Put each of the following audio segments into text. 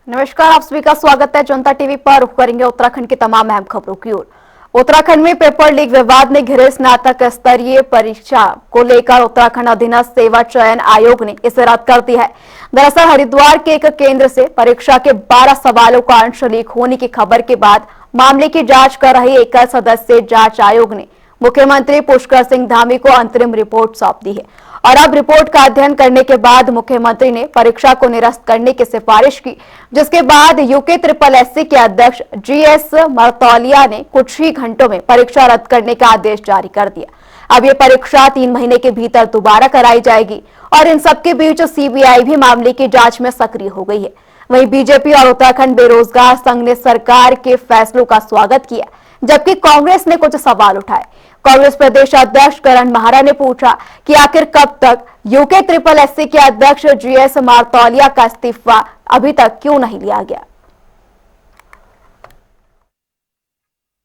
नमस्कार, आप सभी का स्वागत है जनता टीवी पर। रुख करेंगे उत्तराखंड की तमाम अहम खबरों की ओर। उत्तराखंड में पेपर लीक विवाद ने घिरे स्नातक स्तरीय परीक्षा को लेकर उत्तराखंड अधीनस्थ सेवा चयन आयोग ने इसे रद्द कर दिया है। दरअसल हरिद्वार के एक केंद्र से परीक्षा के 12 सवालों का अंश लीक होने की खबर के बाद मामले की जांच कर रही एकल सदस्यीय जांच आयोग ने मुख्यमंत्री पुष्कर सिंह धामी को अंतरिम रिपोर्ट सौंप दी है और अब रिपोर्ट का अध्ययन करने के बाद मुख्यमंत्री ने परीक्षा को निरस्त करने की सिफारिश की, जिसके बाद यूके SSSC के अध्यक्ष GS मरतौलिया ने कुछ ही घंटों में परीक्षा रद्द करने का आदेश जारी कर दिया। अब ये परीक्षा 3 महीने के भीतर दोबारा कराई जाएगी और इन सबके बीच CBI भी मामले की जांच में सक्रिय हो गई है। वहीं बीजेपी और उत्तराखंड बेरोजगार संघ ने सरकार के फैसलों का स्वागत किया, जबकि कांग्रेस ने कुछ सवाल उठाए। कांग्रेस प्रदेश अध्यक्ष करण माहरा ने पूछा कि आखिर कब तक यूके SSSC के अध्यक्ष GS मरतौलिया का इस्तीफा अभी तक क्यों नहीं लिया गया।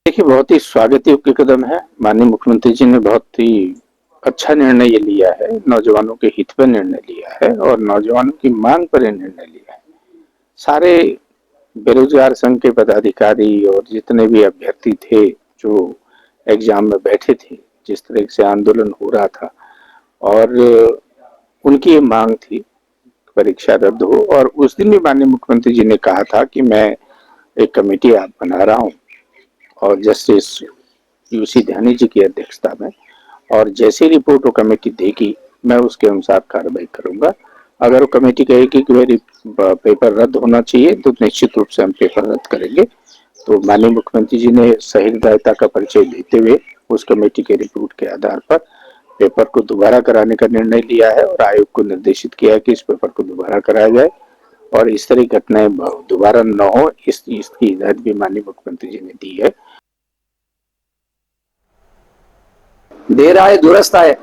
देखिए, बहुत ही स्वागत योग्य कदम है। माननीय मुख्यमंत्री जी ने बहुत ही अच्छा निर्णय ये लिया है, नौजवानों के हित पर निर्णय लिया है और नौजवानों की मांग पर निर्णय लिया है। सारे बेरोजगार संघ के पदाधिकारी और जितने भी अभ्यर्थी थे जो एग्जाम में बैठे थे, जिस तरह से आंदोलन हो रहा था और उनकी ये मांग थी परीक्षा रद्द हो। और उस दिन भी माननीय मुख्यमंत्री जी ने कहा था कि मैं एक कमेटी आज बना रहा हूँ और जस्टिस UC ध्यानी जी की अध्यक्षता में, और जैसे रिपोर्ट वो कमेटी देगी मैं उसके अनुसार कार्रवाई करूंगा। अगर वो कमेटी कहेगी कि मेरी पेपर रद्द होना चाहिए तो निश्चित रूप से हम पेपर रद्द करेंगे। तो माननीय मुख्यमंत्री जी ने सहृदयता का परिचय देते हुए उस कमेटी के रिपोर्ट के आधार पर पेपर को दोबारा कराने का निर्णय लिया है और आयोग को निर्देशित किया है कि इस पेपर को दोबारा कराया जाए और इस तरह की घटनाएं दोबारा न हो, इसकी हिदायत भी माननीय मुख्यमंत्री जी ने दी है। देर आए दुरुस्त आए।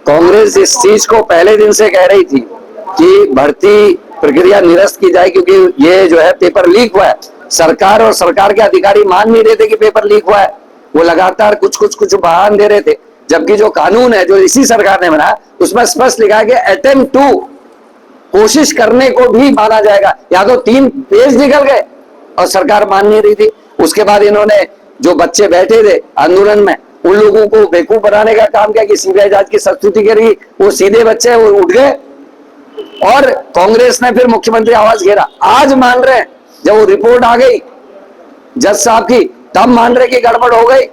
कांग्रेस इस चीज को पहले दिन से कह रही थी कि भर्ती प्रक्रिया निरस्त की जाए, क्योंकि ये जो है पेपर लीक हुआ है। सरकार और सरकार के अधिकारी मान नहीं रहे थे कि पेपर लीक हुआ है, वो लगातार कुछ बहाने दे रहे थे। जबकि जो कानून है जो इसी सरकार ने बनाया उसमें स्पष्ट लिखा है कि अटेम्प्ट टू, कोशिश करने को भी माना जाएगा। या तो 3 पेज निकल गए और सरकार मान नहीं रही थी। उसके बाद इन्होंने जो बच्चे बैठे थे आंदोलन में उन लोगों को बेवकूफ बनाने का काम किया कि CBI जांच की संस्तुति करेगी। वो सीधे बच्चे वो उठ गए और कांग्रेस ने फिर मुख्यमंत्री आवाज घेरा। आज मान रहे हैं, जब वो रिपोर्ट आ गई जज साहब की तब मान रहे कि गड़बड़ हो गई।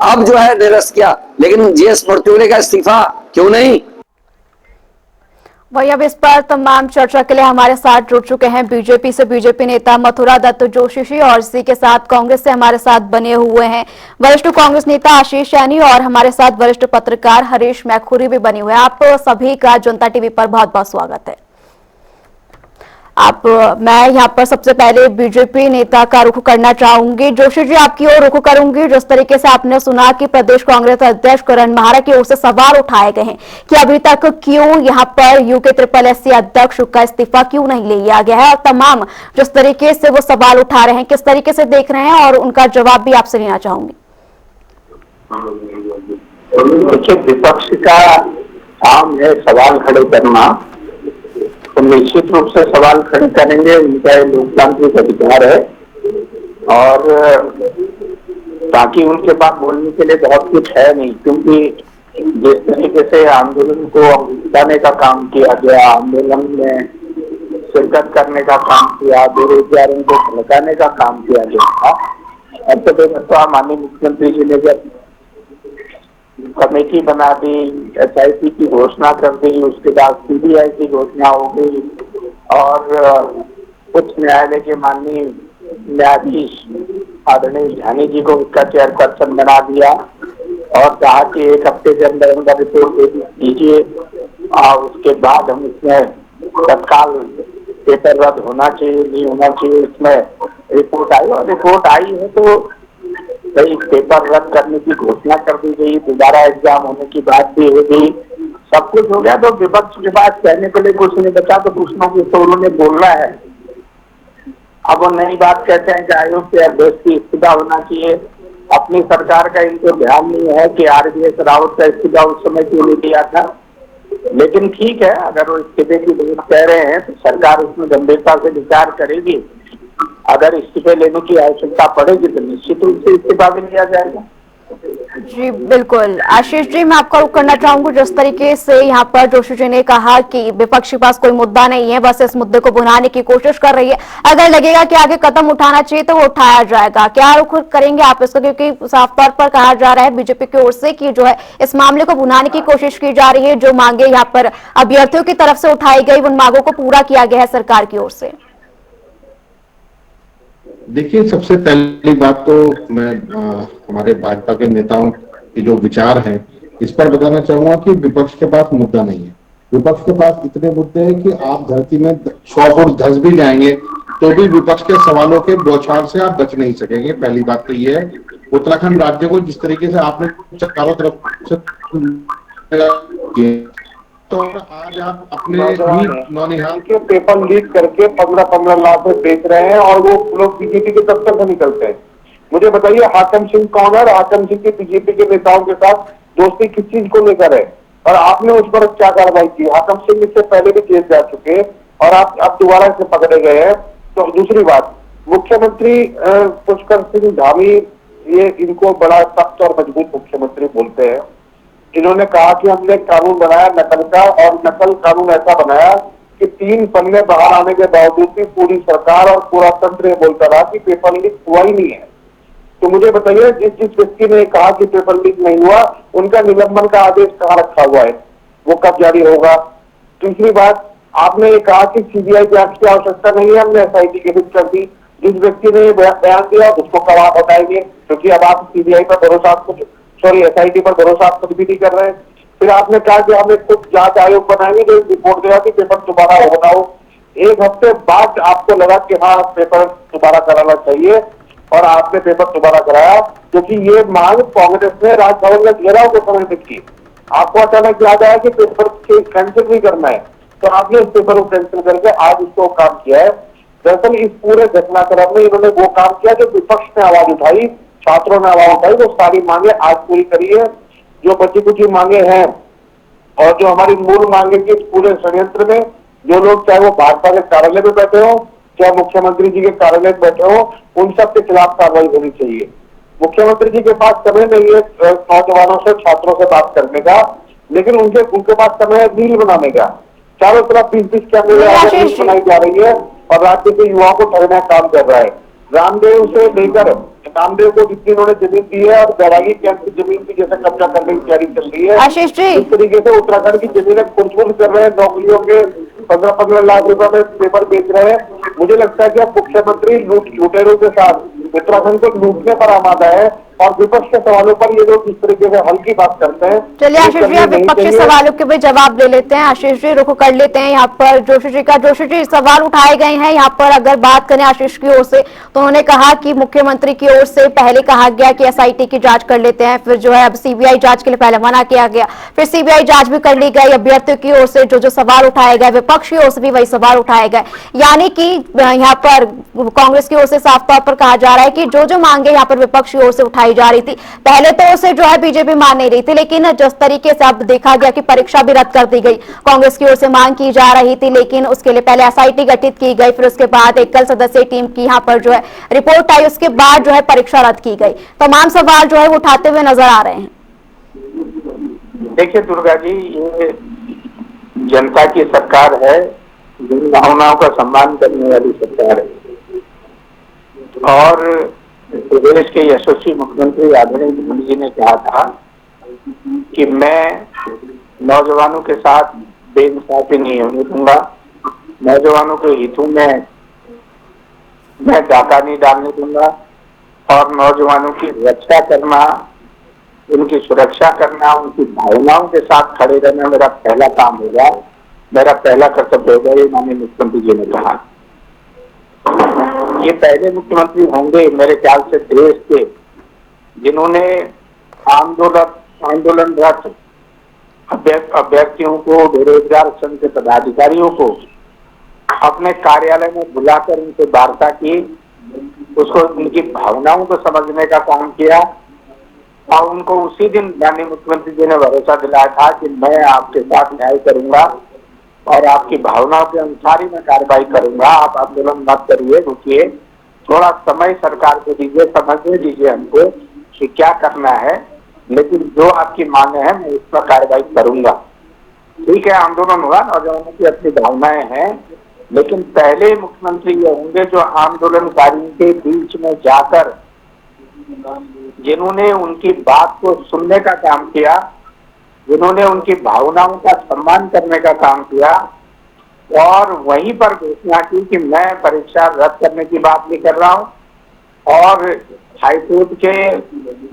अब जो है निरस्त किया, लेकिन GS मरतौलिया का इस्तीफा क्यों नहीं। वही अब इस पर तमाम चर्चा के लिए हमारे साथ जुड़ चुके हैं बीजेपी से बीजेपी नेता मथुरा दत्त जोशी जी और इसी के साथ कांग्रेस से हमारे साथ बने हुए हैं वरिष्ठ कांग्रेस नेता आशीष सैनी और हमारे साथ वरिष्ठ पत्रकार हरीश मैखुरी भी बने हुए हैं। आप सभी का जनता टीवी पर बहुत बहुत स्वागत है। मैं यहाँ पर सबसे पहले बीजेपी नेता का रुख करना चाहूंगी। जोशी जी, आपकी ओर रुख करूंगी। जिस तरीके से आपने सुना कि प्रदेश कांग्रेस अध्यक्ष करण माहरा की ओर से सवाल उठाए गए हैं कि अभी तक क्यों यहाँ पर यूके SSSC अध्यक्ष का इस्तीफा क्यों नहीं लिया गया है, और तमाम जिस तरीके से वो सवाल उठा रहे हैं किस तरीके से देख रहे हैं, और उनका जवाब भी आपसे लेना चाहूंगी। देखिए, विपक्ष का काम है सवाल खड़े करना, तो निश्चित रूप से सवाल खड़े करेंगे। उनका लोकतांत्रिक अधिकार है और बाकी उनके पास बोलने के लिए बहुत कुछ है नहीं, क्योंकि जिस तरीके से आंदोलन को उकसाने का काम किया गया, आंदोलन में शिरकत करने का काम किया, बेरोजगारों को भड़काने का काम किया गया। अर्थव्यवस्था माननीय मुख्यमंत्री जी ने जब कमेटी बना दी, SIT की घोषणा कर दी, उसके बाद CBI की घोषणा हो गई और उच्च न्यायालय के माननीय न्यायाधीश आदरणीय ध्यानी जी को उसका चेयरपर्सन बना दिया और कहा कि 1 हफ्ते के अंदर उनका रिपोर्ट दे दीजिए और उसके बाद हम इसमें तत्काल पेपर रद्द होना चाहिए नहीं होना चाहिए, इसमें रिपोर्ट आई और रिपोर्ट आई है तो भाई पेपर रद्द करने की घोषणा कर दी गई, दोबारा एग्जाम होने की बात भी हो गई, सब कुछ हो गया। तो विपक्ष के पास कहने के लिए कुछ नहीं बचा, तो कुछ ना कुछ तो उन्होंने बोलना है। अब वो नई बात कहते हैं कि आयोग के अध्यक्ष की इस्तीफा होना चाहिए। अपनी सरकार का इनको ध्यान नहीं है कि RVS रावत का इस्तीफा उस समय क्यों नहीं दिया था। लेकिन ठीक है, अगर वो इस्तीफे की बात कह रहे हैं तो सरकार उसमें गंभीरता से विचार करेगी। अगर इस्तीफे लेने की आवश्यकता पड़ेगी तो निश्चित रूप से इस्तीफा भी लिया जाएगा। जी बिल्कुल। आशीष जी, मैं आपका रुख करना चाहूंगी। जिस तरीके से यहाँ पर जोशी जी ने कहा कि विपक्ष के पास कोई मुद्दा नहीं है, बस इस मुद्दे को भुनाने की कोशिश कर रही है, अगर लगेगा कि आगे कदम उठाना चाहिए तो वो उठाया जाएगा, क्या रुख करेंगे आप इसको? क्योंकि साफ तौर पर कहा जा रहा है बीजेपी की ओर से कि जो है इस मामले को भुनाने की कोशिश की जा रही है, जो मांगे यहाँ पर अभ्यर्थियों की तरफ से उठाई गई उन मांगों को पूरा किया गया है सरकार की ओर से। देखिए, सबसे पहली बात तो मैं हमारे भाजपा के नेताओं के जो विचार हैं इस पर बताना चाहूंगा कि विपक्ष के पास मुद्दा नहीं है। विपक्ष के पास इतने मुद्दे हैं कि आप धरती में 100 फुट धंस भी जाएंगे तो भी विपक्ष के सवालों के बौछार से आप बच नहीं सकेंगे। पहली बात तो ये है। उत्तराखंड राज्य को जिस तरीके से आपने चारों तरफ से तो आज आप अपने नौनिहाल के पेपर लीक करके 15-15 लाख में बेच रहे हैं और वो लोग बीजेपी के दफ्तर से निकलते हैं। मुझे बताइए, हाकम सिंह कौन है? हाकम सिंह के बीजेपी के नेताओं के साथ दोस्ती किस चीज को लेकर है और आपने उस पर क्या कार्रवाई की? हाकम सिंह इससे पहले भी जेल जा चुके और आप अब दोबारा से पकड़े गए हैं। तो दूसरी बात, मुख्यमंत्री पुष्कर सिंह धामी, ये इनको बड़ा सख्त और मजबूत मुख्यमंत्री बोलते हैं। इन्होंने कहा कि हमने कानून बनाया नकल का, और नकल कानून ऐसा बनाया कि 3 पन्ने बाहर आने के बावजूद भी पूरी सरकार और पूरा तंत्र बोलता रहा कि पेपर लीक हुआ ही नहीं है। तो मुझे बताइए, जिस व्यक्ति ने कहा कि पेपर लीक नहीं हुआ, उनका निलंबन का आदेश कहाँ रखा हुआ है? वो कब जारी होगा? तीसरी बात, आपने ये कहा कि सीबीआई जांच की आवश्यकता नहीं है, हमने एसआईटी गठित कर दी। जिस व्यक्ति ने बयान दिया उसको गवाह बताएंगे, क्योंकि अब आप सीबीआई पर भरोसा, एसआईटी पर भरोसा आप खुद भी नहीं कर रहे हैं। फिर आपने कहा कि हमें खुद जांच आयोग बनाएंगे जो रिपोर्ट देगा कि पेपर दोबारा होना हो। 1 हफ्ते बाद आपको लगा कि हाँ, पेपर दोबारा कराना चाहिए और आपने पेपर दोबारा कराया, क्योंकि ये मांग कांग्रेस ने राजभवन में घेराव को समर्पित की। आपको अचानक याद आया कि पेपर कैंसिल भी करना है, तो आपने इस पेपर को कैंसिल करके आज इसको काम किया है। दरअसल इस पूरे घटनाक्रम में इन्होंने वो काम किया जो विपक्ष ने आवाज उठाई, छात्रों ने आवाज उठाई, वो सारी मांगे आज पूरी करी है। जो बची कुछ मांगे हैं और जो हमारी मूल मांगे की पूरे षड्यंत्र में जो लोग, चाहे वो भाजपा के कार्यालय में बैठे हो, चाहे मुख्यमंत्री जी के कार्यालय में बैठे हो, उन सब के खिलाफ कार्रवाई होनी चाहिए। मुख्यमंत्री जी के पास समय नहीं है नौजवानों से, छात्रों से बात करने का, लेकिन उनके पास समय है रील बनाने का। चारों तरफ 20-20 कैमरे बनाई जा रही है और राज्य के युवाओं को ठगने का काम कर रहा है। रामदेव से लेकर रामदेव को जितनी उन्होंने जमीन दी है और बैरागी कैंप की जमीन की जैसे कब्जा करने की तैयारी चल रही है, आशीष जी, इस तरीके से उत्तराखंड की जमीनें खुर्द कर रहे हैं। नौकरियों के 15-15 लाख रुपए में पेपर बेच रहे हैं। मुझे लगता है कि अब मुख्यमंत्री लुटेरों के साथ उत्तराखंड को लूटने पर आमादा है और विपक्ष के सवालों पर ये लोग इस तरीके से हल्की बात करते हैं। चलिए आशीष जी, आप विपक्षी सवालों के भी जवाब दे लेते हैं। आशीष जी, रुख कर लेते हैं यहाँ पर जोशी जी का। जोशी जी, सवाल उठाए गए हैं यहाँ पर, अगर बात करें आशीष की ओर से तो उन्होंने कहा कि मुख्यमंत्री की ओर से पहले कहा गया कि एसआईटी की जांच कर लेते हैं, फिर जो है अब सीबीआई जांच के लिए पहले मना किया गया, फिर सीबीआई जांच भी कर ली गई। अभ्यर्थियों की ओर से जो सवाल उठाए गए, विपक्ष की ओर से भी वही सवाल उठाए गए, यानी कि यहाँ पर कांग्रेस की ओर से साफ तौर पर कहा जा रहा है कि जो मांगे यहाँ पर विपक्ष की ओर से उठाई जा रही थी, पहले तो उसे जो है बीजेपी मान नहीं रही थी, लेकिन जिस तरीके से अब देखा गया कि परीक्षा भी रद्द कर दी गई, कांग्रेस की ओर से मांग की जा रही थी, लेकिन उसके लिए पहले एसआईटी गठित की गई, फिर उसके बाद एकल सदस्यीय टीम की यहाँ पर जो है रिपोर्ट आई, उसके बाद जो है परीक्षा रद्द की गई। तमाम सवाल जो है वो उठाते हुए नजर आ रहे हैं। देखिए दुर्गा जी, ये जनता की सरकार है, भावनाओं का सम्मान करने वाली सरकार है और प्रदेश के यशस्वी मुख्यमंत्री आदरणीय मोदी जी ने कहा था कि मैं नौजवानों के साथ बेइंसाफी नहीं होने दूंगा, नौजवानों के हितों में मैं डाका नहीं डालने दूंगा और नौजवानों की रक्षा करना, उनकी सुरक्षा करना, उनकी भावनाओं के साथ खड़े रहना मेरा पहला काम होगा, मेरा पहला कर्तव्य होगा, ये माननीय मुख्यमंत्री जी ने कहा। ये पहले मुख्यमंत्री होंगे मेरे ख्याल से देश के जिन्होंने आंदोलनरत अभ्यर्थियों को, बेरोजगार संघ के पदाधिकारियों को अपने कार्यालय में बुलाकर उनसे वार्ता की, उसको उनकी भावनाओं को समझने का काम किया और उनको उसी दिन माननीय मुख्यमंत्री जी ने भरोसा दिलाया था कि मैं आपके साथ न्याय करूंगा और आपकी भावनाओं के अनुसार ही मैं कार्रवाई करूंगा, आप आंदोलन मत करिए, रुकिए, थोड़ा समय सरकार को दीजिए, समझने दीजिए हमको कि क्या करना है, लेकिन जो आपकी मांगे हैं मैं इस पर कार्रवाई करूंगा। ठीक है, आंदोलन हुआ, नौजवानों की अपनी भावनाएं हैं, लेकिन पहले मुख्यमंत्री ये होंगे जो आंदोलनकारियों के बीच में जाकर जिन्होंने उनकी बात को सुनने का काम किया, जिन्होंने उनकी भावनाओं का सम्मान करने का काम किया और वहीं पर घोषणा की कि मैं परीक्षा रद्द करने की बात नहीं कर रहा हूं और हाईकोर्ट के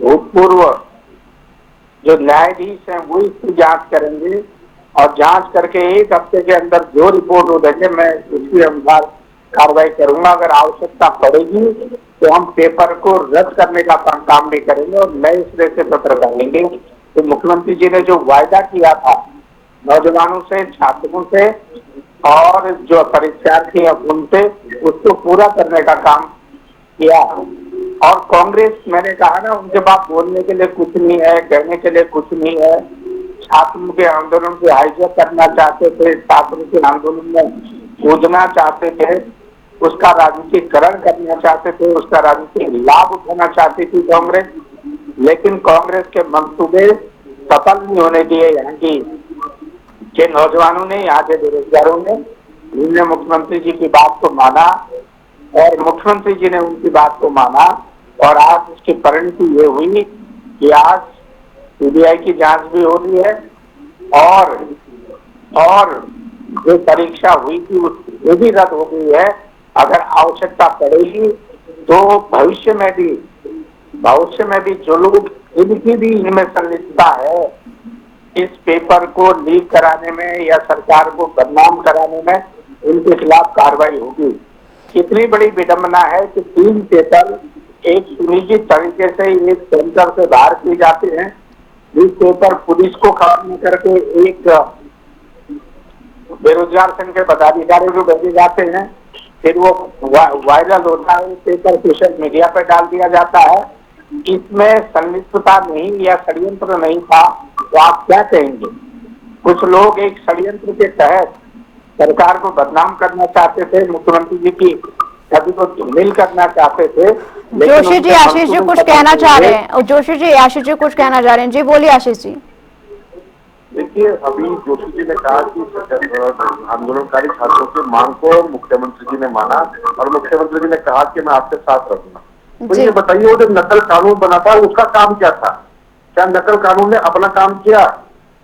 भूतपूर्व जो न्यायाधीश हैं वो इसकी जांच करेंगे और जांच करके 1 हफ्ते के अंदर जो रिपोर्ट हो देंगे मैं उसके अनुसार कार्रवाई करूंगा। अगर आवश्यकता पड़ेगी तो हम पेपर को रद्द करने का काम भी करेंगे और नए सिरे से पेपर करेंगे। तो मुख्यमंत्री जी ने जो वायदा किया था नौजवानों से, छात्रों से और जो परीक्षार्थी हैं उनसे, उसको पूरा करने का काम किया। और कांग्रेस, मैंने कहा ना, उनके पास बोलने के लिए कुछ नहीं है, कहने के लिए कुछ नहीं है। छात्रों के आंदोलन को हाईजैक करना चाहते थे, छात्रों के आंदोलन में कूदना चाहते थे, उसका राजनीतिकरण करना चाहते थे, उसका राजनीतिक लाभ उठाना चाहती थी कांग्रेस, लेकिन कांग्रेस के मंसूबे सफल नहीं होने दिए। यहाँ के नौजवानों ने, यहाँ के बेरोजगारों ने मुख्यमंत्री जी की बात को माना और मुख्यमंत्री जी ने उनकी बात को माना और आज उसकी परिणति ये हुई कि आज सीबीआई की जांच भी हो रही है और जो परीक्षा हुई थी वो भी रद्द हो गई है। अगर आवश्यकता पड़ेगी तो भविष्य में भी जो लोग, इनकी भी इनमें संलिप्तता है इस पेपर को लीक कराने में या सरकार को बदनाम कराने में, उनके खिलाफ कार्रवाई होगी। कितनी बड़ी विडंबना है कि 3 पेपर एक सुनिश्चित तरीके से एक सेंटर से बाहर किए जाते हैं, इस पेपर पुलिस को खबर न करके एक बेरोजगार संघ के पदाधिकारियों को भेजे जाते हैं, फिर वो वायरल होता है, पेपर सोशल मीडिया पर डाल दिया जाता है। इसमें संलिप्तता नहीं या षड्यंत्र नहीं था तो आप क्या कहेंगे? कुछ लोग एक षड्यंत्र के तहत सरकार को बदनाम करना चाहते थे, मुख्यमंत्री जी की छवि को धूमिल करना चाहते थे। जोशी जी, आशीष जी कुछ कहना चाह रहे हैं। जोशी जी, आशीष जी कुछ कहना चाह रहे हैं। जी बोलिए आशीष जी। देखिए, अभी जोशी जी ने कहा कि आंदोलनकारी छात्रों की मांग को मुख्यमंत्री जी ने माना और मुख्यमंत्री जी ने कहा कि मैं आपके साथ रहूंगा। तो ये बताइए, वो जो नकल कानून बना था उसका काम क्या था? क्या नकल कानून ने अपना काम किया?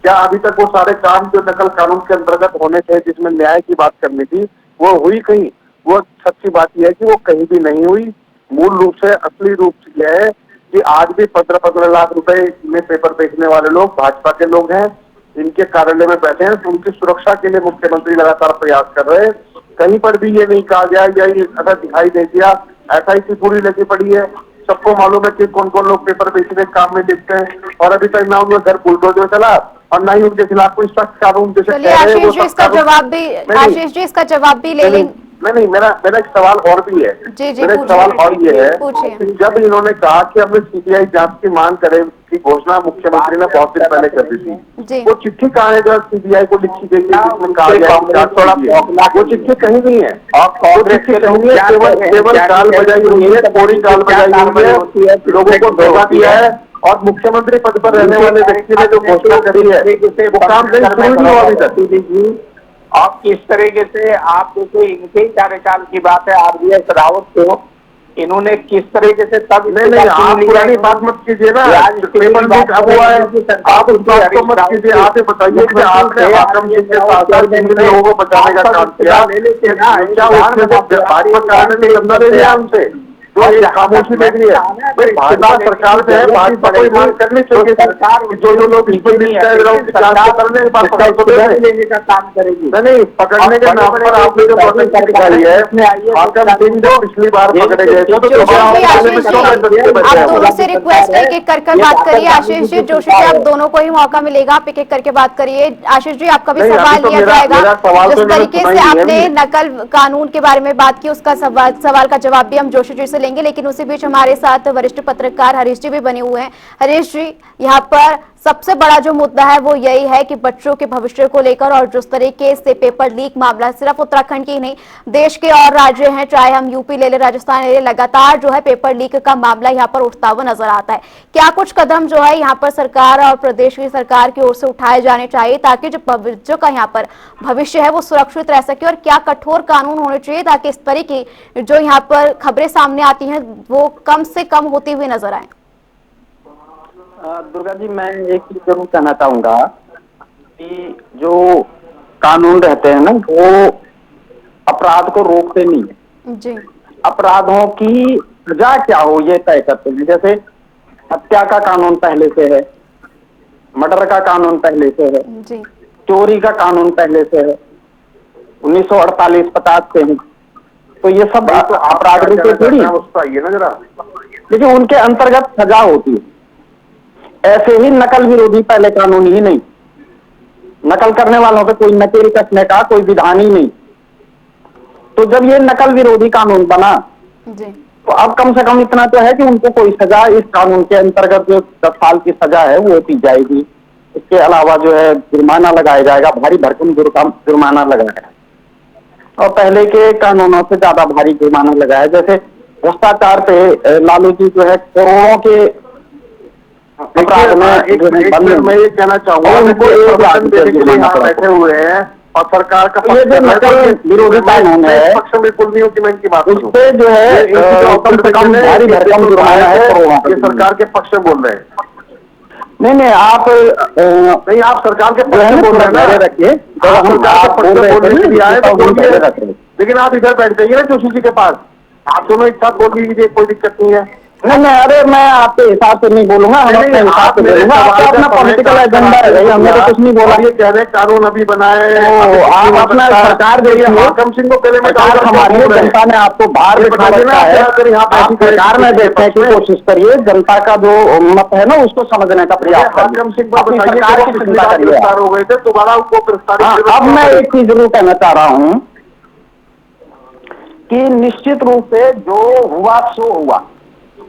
क्या अभी तक वो सारे काम जो नकल कानून के अंतर्गत होने थे, जिसमें न्याय की बात करनी थी, वो हुई कहीं? वो सच्ची बात यह है कि वो कहीं भी नहीं हुई। मूल रूप से, असली रूप से यह है कि आज भी 15-15 लाख रुपए में पेपर बेचने वाले लोग भाजपा के लोग हैं, इनके कार्यालय में बैठे हैं। तो उनकी सुरक्षा के लिए मुख्यमंत्री लगातार प्रयास कर रहे हैं। कहीं पर भी ये नहीं कहा गया या ये ऐसा दिखाई नहीं दिया, ऐसा ही पूरी लगी पड़ी है। सबको मालूम है कि कौन कौन लोग पेपर बेचने के काम में देखते हैं और अभी तक ना उनका घर बुलडोजर चला और ना ही उनके खिलाफ कोई सख्त कानून जैसे आशीष जी इसका जवाब भी ले लेंगे। नहीं, मेरा एक सवाल और भी है। मेरा एक सवाल और ये है कि जब इन्होंने कहा कि हमें सीबीआई जांच की मांग करें की घोषणा मुख्यमंत्री ने बहुत दिन पहले कर दी थी, वो चिट्ठी कहाँ है जो सीबीआई को लिखी गई थी जिसमें कहा गया? वो चिट्ठी कहीं नहीं है और चिट्ठी कहीं है, केवल गाल बजाई हुई है, पूरी गाल बजाई हुई है, लोगों को धोखा दिया है और मुख्यमंत्री पद पर रहने वाले व्यक्ति ने जो घोषणा करी है वो काम कहीं शुरू नहीं हुआ अभी तक। आप किस तरीके से, आप देखिए इनके ही कार्यकाल की बात है, आरबीएस रावत को इन्होंने किस तरीके से तब नहीं, आप पुरानी बात मत कीजिए ना, पेपर लीक अब हुआ है, आप उस बात को मत कीजिए। आप ये बताइए कि आपने आक्रम सिंह के साथ लोगों को बचाने का काम किया, क्या उसमें भाजपा कारण नहीं करना दे दिया उनसे जो ये खामोशी दे रही है? भाजपा सरकार से है, भाजपा कोई मांग करनी चाहिए सरकार, जो लोग लेने का काम करेगी। नहीं, पकड़ने के नाम पर आपने जो पॉलिसी दिखाई है, आक्रम सिंह जो पिछली बार पकड़े गए थे, तो आप दोनों से रिक्वेस्ट है कि कर बात करिए। आशीष जी, जोशी जी, आप दोनों को ही मौका मिलेगा, आप एक करके बात करिए। आशीष जी, आपका भी सवाल लिया जाएगा। जिस तरीके से आपने नकल कानून के बारे में बात की, उसका सवाल का जवाब भी हम जोशी जी से लेंगे। करेंगे, लेकिन उसी बीच हमारे साथ वरिष्ठ पत्रकार हरीश जी भी बने हुए हैं। हरीश जी, यहाँ पर सबसे बड़ा जो मुद्दा है वो यही है कि बच्चों के भविष्य को लेकर, और जिस तरीके से पेपर लीक मामला सिर्फ उत्तराखंड की नहीं देश के और राज्य हैं, चाहे हम यूपी ले ले, राजस्थान ले ले, लगातार जो है पेपर लीक का मामला यहाँ पर उठता हुआ नजर आता है। क्या कुछ कदम जो है यहाँ पर सरकार और प्रदेश की सरकार की ओर से उठाए जाने चाहिए ताकि जो बच्चों का यहाँ पर भविष्य है वो सुरक्षित रह सके, और क्या कठोर कानून होने चाहिए ताकि इस तरह की जो यहाँ पर खबरें सामने आती हैं वो कम से कम होती हुई नजर आए? दुर्गा जी, मैं एक चीज जरूर कहना चाहूंगा कि जो कानून रहते हैं ना वो अपराध को रोकते नहीं है जी। अपराधों की सजा क्या हो ये तय करते हैं। जैसे हत्या का कानून पहले से है, मर्डर का कानून पहले से है, जी। चोरी का कानून पहले से है, 1948-50 से है। तो ये सब तो अपराध रूप थोड़ी है, उस पर आइए ना जरा। लेकिन उनके अंतर्गत सजा होती है। ऐसे ही नकल विरोधी पहले कानून ही नहीं, नकल करने वालों पे कोई नकेल कसने का कोई विधान ही नहीं। तो जब ये नकल विरोधी कानून बना जी। तो अब कम से कम इतना तो है कि उनको कोई सजा इस कानून के अंतर्गत जो 10 साल की सजा है वो दी जाएगी। इसके अलावा जो है जुर्माना लगाया जाएगा, भारी भरकम जुर्माना लगाया है, और पहले के कानूनों से ज्यादा भारी जुर्माना लगाया। जैसे भ्रष्टाचार पे लालू जी जो है करोड़ों के अपराध में मैं ये कहना चाहूंगा उनको एक लाख देने के लिए यहाँ बैठे हुए हैं और सरकार का ये जो नकल विरोधी कानून है पक्ष में बिल्कुल नहीं होती, मैं इनकी बात उस पे जो है कम से कम भारी भरकम जुर्माना है करोड़ों का। ये सरकार के पक्ष में बोल रहे हैं। नहीं आप नहीं, आप सरकार के पक्ष में बोल रहे हैं ना, रखिए। आप सरकार के पक्ष में बोलने के लिए आए तो बोलिए, लेकिन आप इधर बैठ जाइए ना जोशी जी के पास, आप दोनों एक साथ बोल लीजिए, कोई दिक्कत नहीं है। नहीं, अरे मैं आपके हिसाब से नहीं बोलूंगा, हम अपने हिसाब से बोलूंगा। आपका अपना पॉलिटिकल एजेंडा है भाई, हमने तो कुछ नहीं बोला। ये कह रहे कानून अभी बनाए, आप अपना सरकार देखिए। हाकम सिंह को पहले मैं हमारी जनता ने आपको बाहर बिठा रखा है, आप सरकार में देखने की कोशिश करिए। जनता का जो मत है ना उसको समझने का प्रयास करिए। हाकम सिंह पर गिरफ्तार हो गए थे, दोबारा उनको गिरफ्तारी। अब मैं एक चीज जरूर कहना चाह रहा हूँ कि निश्चित रूप से जो हुआ सो हुआ।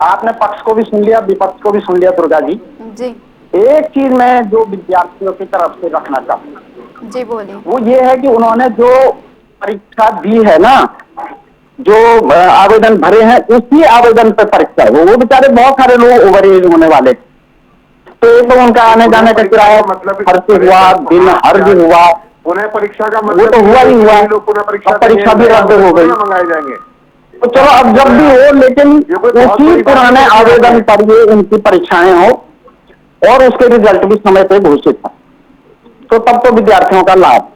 आपने पक्ष को भी सुन लिया, विपक्ष को भी सुन लिया दुर्गा जी। जी। एक चीज मैं जो विद्यार्थियों की तरफ से रखना चाहूँ जी, बोलिए। वो ये है कि उन्होंने जो परीक्षा दी है ना, जो आवेदन भरे हैं उसी आवेदन पे परीक्षा है। वो बेचारे बहुत सारे लोग ओवर एज होने वाले, तो एक तो उनका आने जाने का किराया मतलब खर्च हुआ, दिन हर्ज हुआ, पुनः परीक्षा का वो तो हुआ ही हुआ। परीक्षा भी रद्द हो गई। मंगाए जाएंगे तो चलो अब जब भी हो, लेकिन उसी पुराने आवेदन पर ये उनकी परीक्षाएं हो और उसके रिजल्ट भी समय पे घोषित है, तो तब तो विद्यार्थियों का लाभ।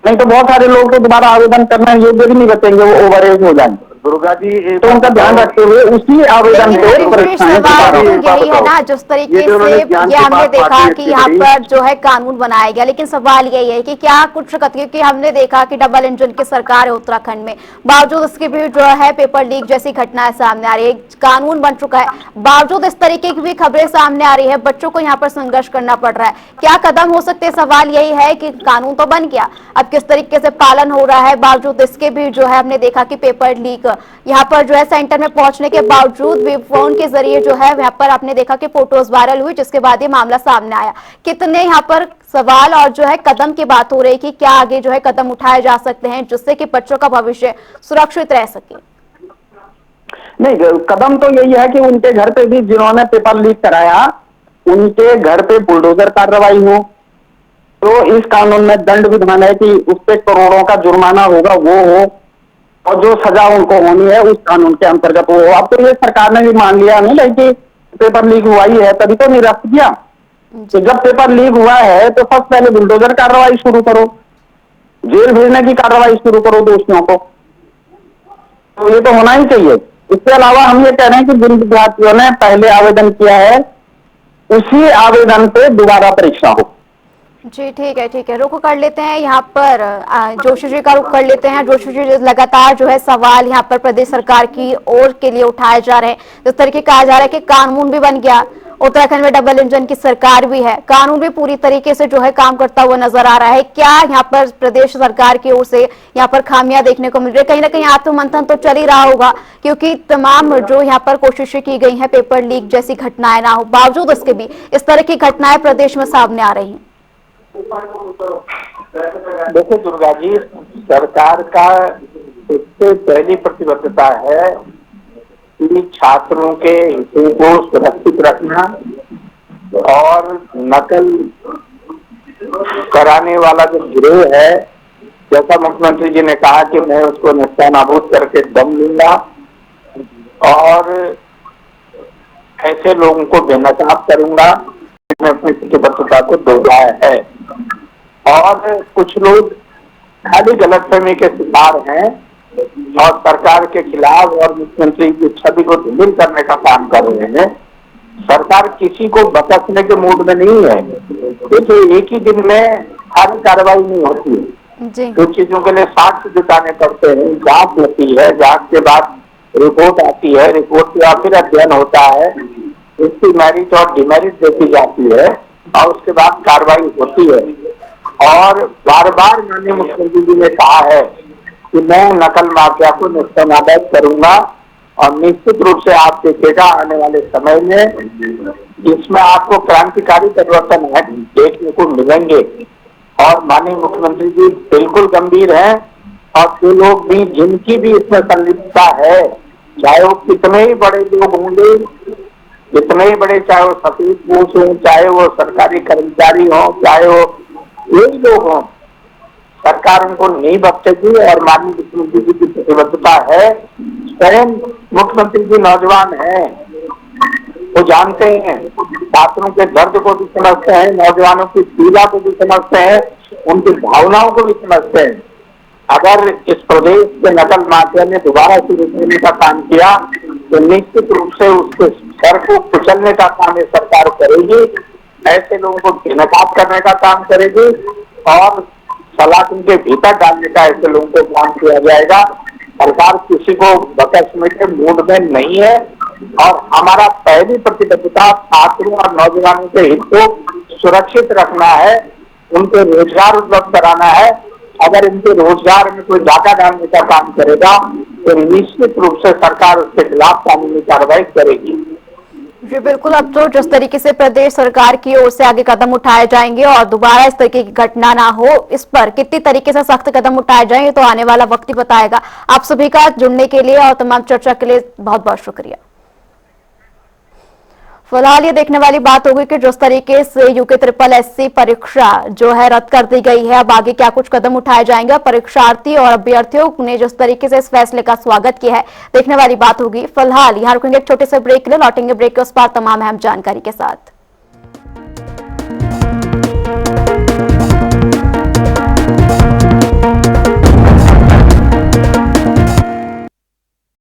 नहीं तो बहुत सारे लोग तो दोबारा आवेदन करने योग्य भी नहीं बचेंगे, वो ओवर एज हो जाएंगे। दुर्गा जी, तो उनका ध्यान रखते हुए उसी आवेदन पे परीक्षाएं यही है ना, जिस तरीके से ये हमने देखा कि यहाँ पर जो है कानून बनाया गया, लेकिन सवाल यही है कि क्या कुछ क्योंकि हमने देखा कि डबल इंजन की सरकार है उत्तराखंड में, बावजूद इसके भी जो है पेपर लीक जैसी घटनाएं सामने आ रही है, कानून बन चुका है, बावजूद इस तरीके की भी खबरें सामने आ रही है, बच्चों को यहाँ पर संघर्ष करना पड़ रहा है। क्या कदम हो सकते हैं? सवाल यही है कि कानून तो बन गया, अब किस तरीके से पालन हो रहा है, बावजूद इसके भी जो है हमने देखा कि पेपर लीक यहाँ पर जो है सेंटर में पहुंचने के बावजूद भी फोन के जरिए जो है यहाँ पर आपने देखा कि फोटोज वायरल हुई, जिसके बाद ये मामला सामने आया। कितने यहाँ पर सवाल और जो है कदम की बात हो रही है कि क्या आगे जो है कदम उठाए जा सकते हैं जिससे कि बच्चों का भविष्य सुरक्षित रह सके? नहीं, कदम तो यही है कि उनके घर पे भी जिन्होंने पेपर लीक कराया उनके घर पे बुलडोजर कार्रवाई हो, तो इस कानून में दंड विधान है कि उस पे करोड़ों का जुर्माना होगा, वो हो, और जो सजा उनको होनी है उस कानून के अंतर्गत वो हो। अब तो ये सरकार ने भी मान लिया नहीं कि पेपर लीक हुआ ही है, तभी तो निरस्त किया। तो जब पेपर लीक हुआ है तो सबसे पहले बुलडोजर कार्रवाई शुरू करो, जेल भेजने की कार्रवाई शुरू करो दोषियों को, तो ये तो होना ही चाहिए। इसके अलावा हम ये कह रहे हैं कि जिन विद्यार्थियों ने पहले आवेदन किया है उसी आवेदन पे दोबारा परीक्षा हो। जी ठीक है, रुक कर लेते हैं यहाँ पर जोशी जी का रुख कर लेते हैं। जोशी जी, लगातार जो है सवाल यहाँ पर प्रदेश सरकार की ओर के लिए उठाए जा रहे हैं, जिस तरीके कहा जा रहा है कि कानून भी बन गया उत्तराखंड में डबल इंजन की सरकार भी है, कानून भी पूरी तरीके से जो है काम करता हुआ नजर आ रहा है। क्या यहाँ पर प्रदेश सरकार की ओर से यहाँ पर खामियां देखने को मिल रही है? कहीं ना कहीं आत्ममंथन तो चल ही रहा होगा, क्योंकि तमाम जो यहाँ पर कोशिशें की गई हैं पेपर लीक जैसी घटनाएं ना हो, बावजूद इसके भी इस तरह की घटनाएं प्रदेश में सामने आ रही हैं। देखिए दुर्गा जी, सरकार का इससे पहली प्रतिबद्धता है कि छात्रों के हितों को सुरक्षित रखना और नकल कराने वाला जो गिरोह है, जैसा मुख्यमंत्री जी ने कहा कि मैं उसको नेस्तनाबूद करके दम लूंगा और ऐसे लोगों को बेनकाब करूंगा, मैं अपनी प्रतिबद्धता को दोहराया है। और कुछ लोग खाली गलतफहमी के शिकार हैं और सरकार के खिलाफ और मुख्यमंत्री की छवि को धूमिल करने का काम कर रहे हैं। सरकार किसी को बख्शने के मूड में नहीं है। देखिए, एक ही दिन में सारी कार्रवाई नहीं होती है, कुछ चीजों के लिए साक्ष्य जुटाने पड़ते हैं, जांच होती है, जांच के बाद रिपोर्ट आती है, रिपोर्ट के बाद फिर अध्ययन होता है, उसकी मेरिट और डिमेरिट देखी जाती है और उसके बाद कार्रवाई होती है। और बार बार माननीय मुख्यमंत्री जी ने कहा है कि मैं नकल माफिया को नेस्तनाबूद करूंगा और निश्चित रूप से आप देखिएगा आने वाले समय में इसमें आपको क्रांतिकारी परिवर्तन देखने को मिलेंगे। और माननीय मुख्यमंत्री जी बिल्कुल गंभीर हैं और जो लोग भी जिनकी भी इसमें संलिप्तता है, चाहे वो कितने ही बड़े लोग होंगे, कितने ही बड़े, चाहे वो सफेद पोष हो, चाहे वो सरकारी कर्मचारी हो, चाहे वो यही लोग हों, सरकार उनको नहीं बख्शेगी। और माननीय मुख्यमंत्री जी की प्रतिबद्धता है। स्वयं मुख्यमंत्री जी नौजवान हैं, वो जानते हैं, छात्रों के दर्द को भी समझते हैं, नौजवानों की पीड़ा को भी समझते हैं, उनकी भावनाओं को भी समझते हैं। अगर इस प्रदेश के नकल माफिया ने दोबारा शुरू करने का काम किया तो निश्चित रूप से उसके सर को कुचलने का काम ये सरकार करेगी, ऐसे लोगों को बेनकाब करने का काम करेगी और सलाखों के भीतर डालने का ऐसे लोगों को काम किया जाएगा। सरकार किसी को बख्शने के मूड में नहीं है और हमारा पहली प्रतिबद्धता छात्रों और नौजवानों के हित को सुरक्षित रखना है, उनको रोजगार उपलब्ध कराना है। अगर इनके रोजगार में कोई डाका डालने का काम करेगा तो निश्चित रूप से सरकार उसके खिलाफ कानूनी कार्रवाई करेगी। जी बिल्कुल, अब तो जिस तरीके से प्रदेश सरकार की ओर से आगे कदम उठाए जाएंगे और दोबारा इस तरीके की घटना ना हो, इस पर कितनी तरीके से सख्त कदम उठाए जाएंगे तो आने वाला वक्त ही बताएगा। आप सभी का जुड़ने के लिए और तमाम चर्चा के लिए बहुत बहुत शुक्रिया। फिलहाल ये देखने वाली बात होगी कि जिस तरीके से यूके SSSC परीक्षा जो है रद्द कर दी गई है, अब आगे क्या कुछ कदम उठाए जाएंगे। परीक्षार्थी और अभ्यर्थियों ने जिस तरीके से इस फैसले का स्वागत किया है, देखने वाली बात होगी। फिलहाल यहाँ रुकेंगे एक छोटे से ब्रेक के लिए, लौटेंगे ब्रेक के उस पार तमाम अहम जानकारी के साथ।